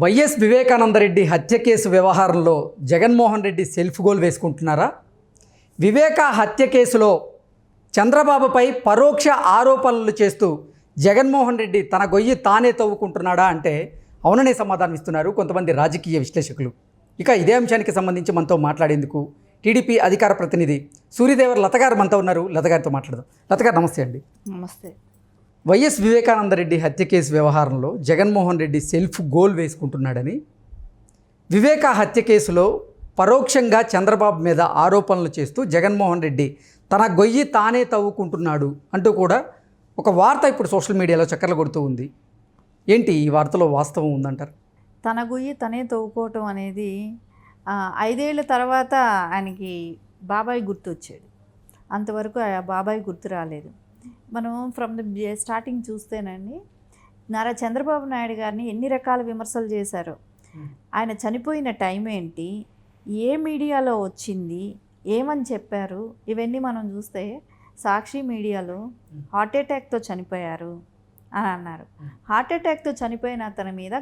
YS Vivekananda Reddy హత్య case వ్యవహారంలో Jaganmohan Reddy self goal వేసుకుంటున్నారా? వివేక హత్య కేసులో చంద్రబాబుపై పరోక్ష ఆరోపణలు చేస్తూ జగన్మోహన్ రెడ్డి తన గొయ్యి తానే తవ్వుకుంటున్నాడా అంటే అవుననే సమాధానం ఇస్తున్నారు కొంతమంది రాజకీయ విశ్లేషకులు. ఇక ఇదే అంశానికి సంబంధించి మనతో మాట్లాడేందుకు టీడీపీ అధికార ప్రతినిధి సూర్యదేవర్ లత గారు మనతో ఉన్నారు. లత గారితో మాట్లాడదాం. లత గారు నమస్తే అండి. నమస్తే. వైఎస్ వివేకానందరెడ్డి హత్య కేసు వ్యవహారంలో జగన్మోహన్ రెడ్డి సెల్ఫ్ గోల్ వేసుకుంటున్నాడని, వివేక హత్య కేసులో పరోక్షంగా చంద్రబాబు మీద ఆరోపణలు చేస్తూ జగన్మోహన్ రెడ్డి తన గొయ్యి తానే తవ్వుకుంటున్నాడు అంటూ కూడా ఒక వార్త ఇప్పుడు సోషల్ మీడియాలో చక్కర్లు కొడుతూ ఉంది. ఏంటి ఈ వార్తలో వాస్తవం ఉందంటారు? తన గొయ్యి తనే తవ్వుకోవటం అనేది 5 ఏళ్ళ తర్వాత ఆయనకి బాబాయ్ గుర్తొచ్చాడు. అంతవరకు ఆ బాబాయ్ గుర్తు రాలేదు. మనం ఫ్రమ్ ది స్టార్టింగ్ చూస్తేనండి, నారా చంద్రబాబు నాయుడు గారిని ఎన్ని రకాల విమర్శలు చేశారో, ఆయన చనిపోయిన టైం ఏంటి, ఏ మీడియాలో వచ్చింది, ఏమని చెప్పారు, ఇవన్నీ మనం చూస్తే సాక్షి మీడియాలో హార్ట్ అటాక్తో చనిపోయారు అని అన్నారు. హార్ట్ అటాక్తో చనిపోయిన అతని మీద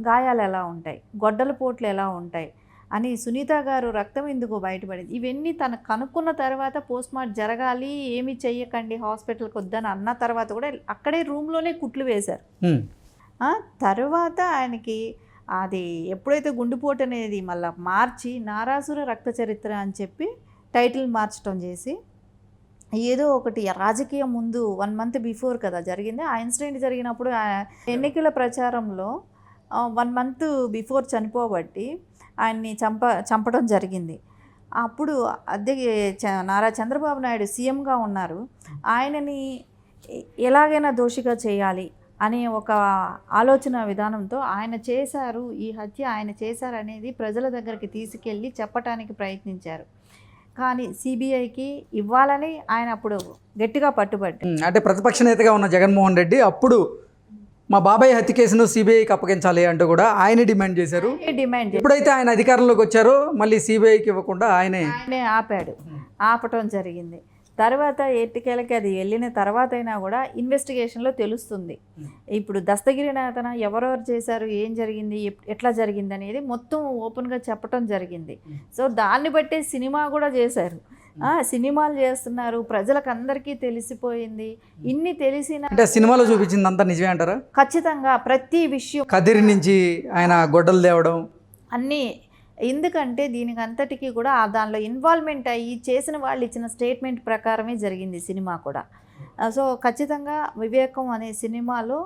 గాయాలు ఎలా ఉంటాయి, గొడ్డల పోట్లు ఎలా ఉంటాయి అని సునీత గారు రక్తం ఎందుకు బయటపడింది, ఇవన్నీ తను కనుక్కున్న తర్వాత పోస్ట్మార్టం జరగాలి, ఏమీ చెయ్యకండి హాస్పిటల్కి వద్దని అన్న తర్వాత కూడా అక్కడే రూమ్లోనే కుట్లు వేశారు. తర్వాత ఆయనకి అది ఎప్పుడైతే గుండెపోటు అనేది మళ్ళీ మార్చి నారాసుర రక్త చరిత్ర అని చెప్పి టైటిల్ మార్చడం చేసి, ఏదో ఒకటి రాజకీయం ముందు 1 month బిఫోర్ కదా జరిగింది ఆ ఇన్సిడెంట్ జరిగినప్పుడు, ఎన్నికల ప్రచారంలో 1 month బిఫోర్ చనిపోబట్టి ఆయన్ని చంపడం జరిగింది. అప్పుడు అదే నారా చంద్రబాబు నాయుడు సీఎంగా ఉన్నారు. ఆయనని ఎలాగైనా దోషిగా చేయాలి అనే ఒక ఆలోచన విధానంతో ఆయన చేశారు, ఈ హత్య ఆయన చేశారు అనేది ప్రజల దగ్గరికి తీసుకెళ్ళి చెప్పటానికి ప్రయత్నించారు. కానీ సిబిఐకి ఇవ్వాలని ఆయన అప్పుడు గట్టిగా పట్టుబట్టి, అంటే ప్రతిపక్ష నేతగా ఉన్న జగన్మోహన్ రెడ్డి అప్పుడు మా బాబాయ్ హత్య కేసును సిబిఐకి అప్పగించాలి అంటూ కూడా ఆయన డిమాండ్ చేశారు. ఎప్పుడైతే ఆయన అధికారంలోకి వచ్చారో మళ్ళీ సిబిఐకి ఇవ్వకుండా ఆయనే ఆపటం జరిగింది. తర్వాత ఎట్టికేలకి అది వెళ్ళిన తర్వాత అయినా కూడా ఇన్వెస్టిగేషన్లో తెలుస్తుంది. ఇప్పుడు దస్తగిరి నేతన ఎవరెవరు చేశారు, ఏం జరిగింది, ఎట్లా జరిగింది అనేది మొత్తం ఓపెన్గా చెప్పటం జరిగింది. సో దాన్ని బట్టే సినిమా కూడా చేశారు. సినిమాలు చేస్తున్నారు, ప్రజలకు అందరికీ తెలిసిపోయింది. ఇన్ని తెలిసిన అంటే సినిమాలో చూపించింది అంతా నిజమే అంటారా? ఖచ్చితంగా ప్రతి విషయం, కదిరి నుంచి ఆయన గొడ్డలు తేవడం అన్నీ. ఎందుకంటే దీనికి అంతటికీ కూడా దానిలో ఇన్వాల్వ్మెంట్ అయ్యి చేసిన వాళ్ళు ఇచ్చిన స్టేట్మెంట్ ప్రకారమే జరిగింది సినిమా కూడా. సో ఖచ్చితంగా వివేకం అనే సినిమాలో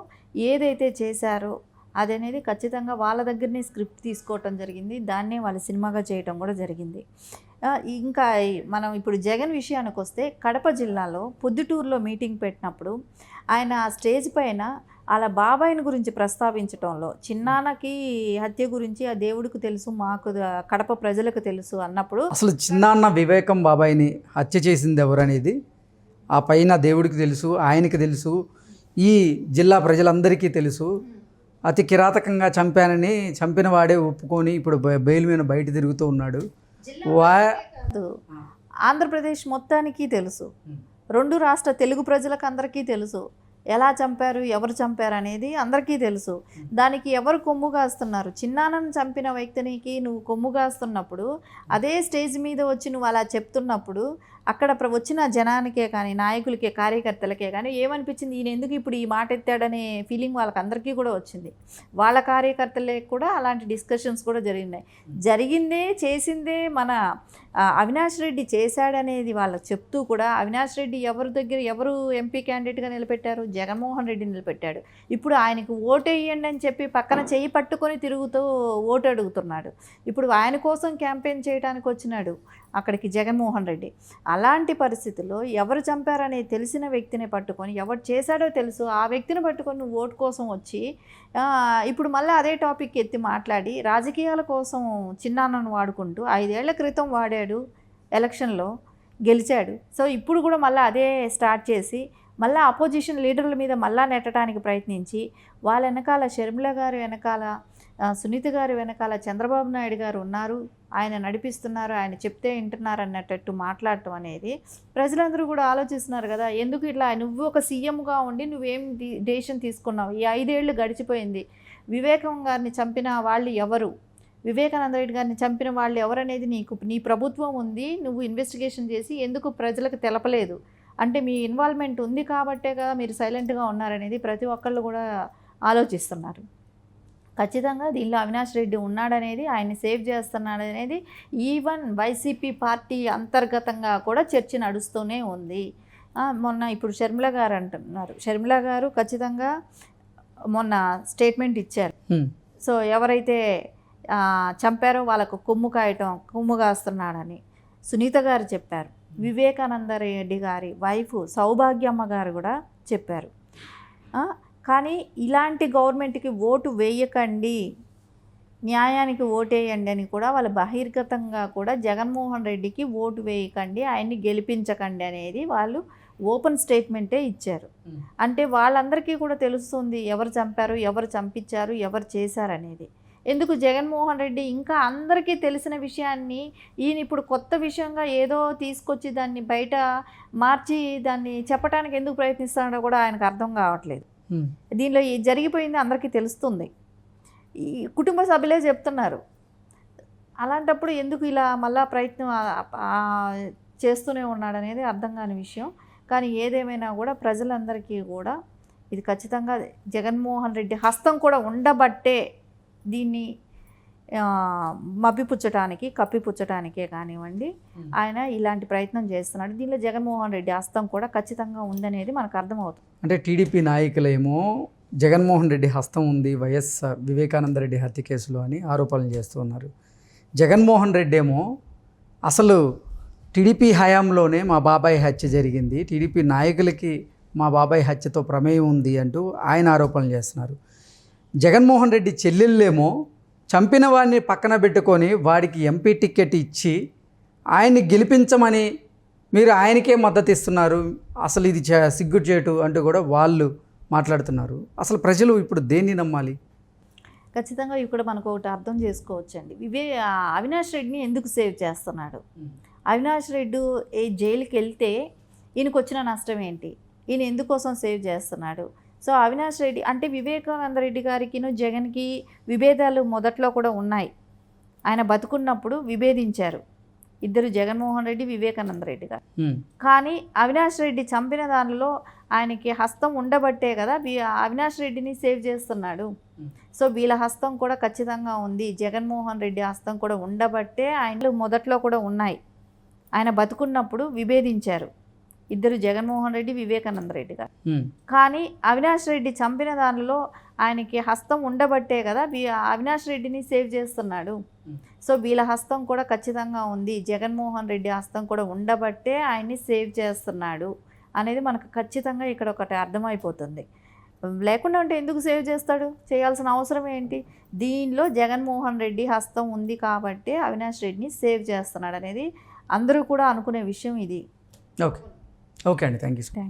ఏదైతే చేశారో అదనేది ఖచ్చితంగా వాళ్ళ దగ్గరనే స్క్రిప్ట్ తీసుకోవటం జరిగింది, దాన్నే వాళ్ళ సినిమాగా చేయటం కూడా జరిగింది. ఇంకా మనం ఇప్పుడు జగన్ విషయానికి వస్తే, కడప జిల్లాలో పొద్దుటూరులో మీటింగ్ పెట్టినప్పుడు ఆయన స్టేజ్ పైన అలా బాబాయిని గురించి ప్రస్తావించటంలో, చిన్నాన్నకి హత్య గురించి ఆ దేవుడికి తెలుసు, మాకు కడప ప్రజలకు తెలుసు అన్నప్పుడు, అసలు చిన్నాన్న వివేకం బాబాయిని హత్య చేసింది ఎవరనేది ఆ పైన దేవుడికి తెలుసు, ఆయనకి తెలుసు, ఈ జిల్లా ప్రజలందరికీ తెలుసు. అతి కిరాతకంగా చంపానని చంపిన వాడే ఒప్పుకొని ఇప్పుడు బెయిల్ మీద బయట తిరుగుతూ ఉన్నాడు. ఆంధ్రప్రదేశ్ మొత్తానికి తెలుసు, 2 రాష్ట్ర తెలుగు ప్రజలకు అందరికీ తెలుసు ఎలా చంపారు, ఎవరు చంపారు అనేది అందరికీ తెలుసు. దానికి ఎవరు కొమ్ము కాస్తున్నారు? చిన్నాన్నను చంపిన వ్యక్తినికి నువ్వు కొమ్ము కాస్తున్నప్పుడు, అదే స్టేజ్ మీద వచ్చి నువ్వు అలా చెప్తున్నప్పుడు అక్కడ వచ్చిన జనానికే కానీ, నాయకులకే, కార్యకర్తలకే కానీ ఏమనిపించింది, ఈయన ఎందుకు ఇప్పుడు ఈ మాట ఎత్తాడనే ఫీలింగ్ వాళ్ళకి అందరికీ కూడా వచ్చింది. వాళ్ళ కార్యకర్తలే కూడా అలాంటి డిస్కషన్స్ కూడా జరిగిందే చేసిందే మన అవినాష్ రెడ్డి చేశాడనేది వాళ్ళకి చెప్తూ కూడా, అవినాష్ రెడ్డి ఎవరు ఎంపీ క్యాండిడేట్గా నిలబెట్టారు? జగన్మోహన్ రెడ్డి నిలబెట్టాడు. ఇప్పుడు ఆయనకు ఓటు వేయండి అని చెప్పి పక్కన చెయ్యి పట్టుకొని తిరుగుతూ ఓటు అడుగుతున్నాడు. ఇప్పుడు ఆయన కోసం క్యాంపెయిన్ చేయడానికి వచ్చినాడు అక్కడికి జగన్మోహన్ రెడ్డి. అలాంటి పరిస్థితుల్లో ఎవరు చంపారనేది తెలిసిన వ్యక్తిని పట్టుకొని, ఎవరు చేశాడో తెలుసు ఆ వ్యక్తిని పట్టుకొని నువ్వు ఓటు కోసం వచ్చి ఇప్పుడు మళ్ళీ అదే టాపిక్ ఎత్తి మాట్లాడి రాజకీయాల కోసం చిన్నాన్నను వాడుకుంటూ 5 ఏళ్ల క్రితం వాడాడు, ఎలక్షన్లో గెలిచాడు. సో ఇప్పుడు కూడా మళ్ళీ అదే స్టార్ట్ చేసి మళ్ళీ అపోజిషన్ లీడర్ల మీద మళ్ళా నెట్టడానికి ప్రయత్నించి, వాళ్ళ వెనకాల షర్మిల గారు వెనకాల, సునీత గారు వెనకాల చంద్రబాబు నాయుడు గారు ఉన్నారు, ఆయన నడిపిస్తున్నారు, ఆయన చెప్తే వింటున్నారు అన్నట్టు మాట్లాడటం అనేది ప్రజలందరూ కూడా ఆలోచిస్తున్నారు కదా. ఎందుకు ఇట్లా నువ్వు ఒక సీఎంగా ఉండి నువ్వేం డెసిషన్ తీసుకున్నావు? ఈ 5 ఏళ్ళు గడిచిపోయింది, వివేకం గారిని చంపిన వాళ్ళు ఎవరు, వివేకానంద రెడ్డి గారిని చంపిన వాళ్ళు ఎవరనేది నీ ప్రభుత్వం ఉంది, నువ్వు ఇన్వెస్టిగేషన్ చేసి ఎందుకు ప్రజలకు తెలపలేదు అంటే మీ ఇన్వాల్వ్మెంట్ ఉంది కాబట్టే కదా మీరు సైలెంట్గా ఉన్నారనేది ప్రతి ఒక్కళ్ళు కూడా ఆలోచిస్తున్నారు. ఖచ్చితంగా దీనిలో అవినాష్ రెడ్డి ఉన్నాడనేది, ఆయన్ని సేవ్ చేస్తున్నాడనేది ఈవెన్ వైసీపీ పార్టీ అంతర్గతంగా కూడా చర్చ నడుస్తూనే ఉంది. మొన్న ఇప్పుడు షర్మిల గారు అంటున్నారు, షర్మిల గారు ఖచ్చితంగా మొన్న స్టేట్మెంట్ ఇచ్చారు. సో ఎవరైతే చంపారో వాళ్ళకు కొమ్ము కాస్తున్నాడని సునీత గారు చెప్పారు. వివేకానంద రెడ్డి గారి వైఫ్ సౌభాగ్యమ్మ గారు కూడా చెప్పారు. కానీ ఇలాంటి గవర్నమెంట్కి ఓటు వేయకండి, న్యాయానికి ఓటేయండి అని కూడా వాళ్ళు బహిర్గతంగా కూడా జగన్మోహన్ రెడ్డికి ఓటు వేయకండి, ఆయన్ని గెలిపించకండి అనేది వాళ్ళు ఓపెన్ స్టేట్మెంటే ఇచ్చారు. అంటే వాళ్ళందరికీ కూడా తెలుస్తుంది ఎవరు చంపారు, ఎవరు చంపించారు, ఎవరు చేశారనేది. ఎందుకు జగన్మోహన్ రెడ్డి ఇంకా అందరికీ తెలిసిన విషయాన్ని ఈయన ఇప్పుడు కొత్త విషయంగా ఏదో తీసుకొచ్చి దాన్ని బయట మార్చి దాన్ని చెప్పడానికి ఎందుకు ప్రయత్నిస్తున్నాడో కూడా ఆయనకు అర్థం కావట్లేదు. దీనిలో జరిగిపోయింది అందరికీ తెలుస్తుంది, ఈ కుటుంబ సభ్యులే చెప్తున్నారు. అలాంటప్పుడు ఎందుకు ఇలా మళ్ళా ప్రయత్నం చేస్తూనే ఉన్నాడు అనేది అర్థం కాని విషయం. కానీ ఏదేమైనా కూడా ప్రజలందరికీ కూడా ఇది ఖచ్చితంగా జగన్మోహన్ రెడ్డి హస్తం కూడా ఉండబట్టే దీన్ని మభ్యపుచ్చటానికి కప్పిపుచ్చటానికే కానివ్వండి ఆయన ఇలాంటి ప్రయత్నం చేస్తున్నాడు. దీనిలో జగన్మోహన్ రెడ్డి హస్తం కూడా ఖచ్చితంగా ఉందనేది మనకు అర్థమవుతుంది. అంటే టీడీపీ నాయకులేమో జగన్మోహన్ రెడ్డి హస్తం ఉంది వైఎస్ వివేకానంద రెడ్డి హత్య కేసులో అని ఆరోపణలు చేస్తూ ఉన్నారు. జగన్మోహన్ రెడ్డి ఏమో అసలు టీడీపీ హయాంలోనే మా బాబాయ్ హత్య జరిగింది, టీడీపీ నాయకులకి మా బాబాయ్ హత్యతో ప్రమేయం ఉంది అంటూ ఆయన ఆరోపణలు చేస్తున్నారు. జగన్మోహన్ రెడ్డి చెల్లెళ్ళేమో చంపిన వాడిని పక్కన పెట్టుకొని వాడికి ఎంపీ టికెట్ ఇచ్చి ఆయన్ని గెలిపించమని మీరు ఆయనకే మద్దతు ఇస్తున్నారు, అసలు ఇది సిగ్గుచేటు అంటూ కూడా వాళ్ళు మాట్లాడుతున్నారు. అసలు ప్రజలు ఇప్పుడు దేన్ని నమ్మాలి? ఖచ్చితంగా ఇక్కడ మనకు ఒకటి అర్థం చేసుకోవచ్చండి. అవినాష్ రెడ్డిని ఎందుకు సేవ్ చేస్తున్నాడు? అవినాష్ రెడ్డి జైలుకి వెళ్తే ఈయనకు వచ్చిన నష్టం ఏంటి, ఈయన ఎందుకోసం సేవ్ చేస్తున్నాడు? సో అవినాష్ రెడ్డి అంటే వివేకానంద రెడ్డి గారికిను జగన్కి విభేదాలు మొదట్లో కూడా ఉన్నాయి. ఆయన బతుకున్నప్పుడు విభేదించారు ఇద్దరు, జగన్మోహన్ రెడ్డి వివేకానంద రెడ్డి గారు. కానీ అవినాష్ రెడ్డి చంపిన దానిలో ఆయనకి హస్తం ఉండబట్టే కదా అవినాష్ రెడ్డిని సేవ్ చేస్తున్నాడు. సో వీళ్ళ హస్తం కూడా ఖచ్చితంగా ఉంది, జగన్మోహన్ రెడ్డి హస్తం కూడా ఉండబట్టే ఆయన మొదట్లో కూడా ఉన్నాయి. ఆయన బతుకున్నప్పుడు విభేదించారు ఇద్దరు, జగన్మోహన్ రెడ్డి వివేకానంద రెడ్డి గారు. కానీ అవినాష్ రెడ్డి చంపిన దానిలో ఆయనకి హస్తం ఉండబట్టే కదా అవినాష్ రెడ్డిని సేవ్ చేస్తున్నాడు. సో వీళ్ళ హస్తం కూడా ఖచ్చితంగా ఉంది, జగన్మోహన్ రెడ్డి హస్తం కూడా ఉండబట్టే ఆయన్ని సేవ్ చేస్తున్నాడు అనేది మనకు ఖచ్చితంగా ఇక్కడ ఒకటి అర్థమైపోతుంది. లేకుండా ఉంటే ఎందుకు సేవ్ చేస్తాడు? చేయాల్సిన అవసరం ఏంటి? దీనిలో జగన్మోహన్ రెడ్డి హస్తం ఉంది కాబట్టి అవినాష్ రెడ్డిని సేవ్ చేస్తున్నాడు అనేది అందరూ కూడా అనుకునే విషయం ఇది. ఓకే అండి, థ్యాంక్ యూ.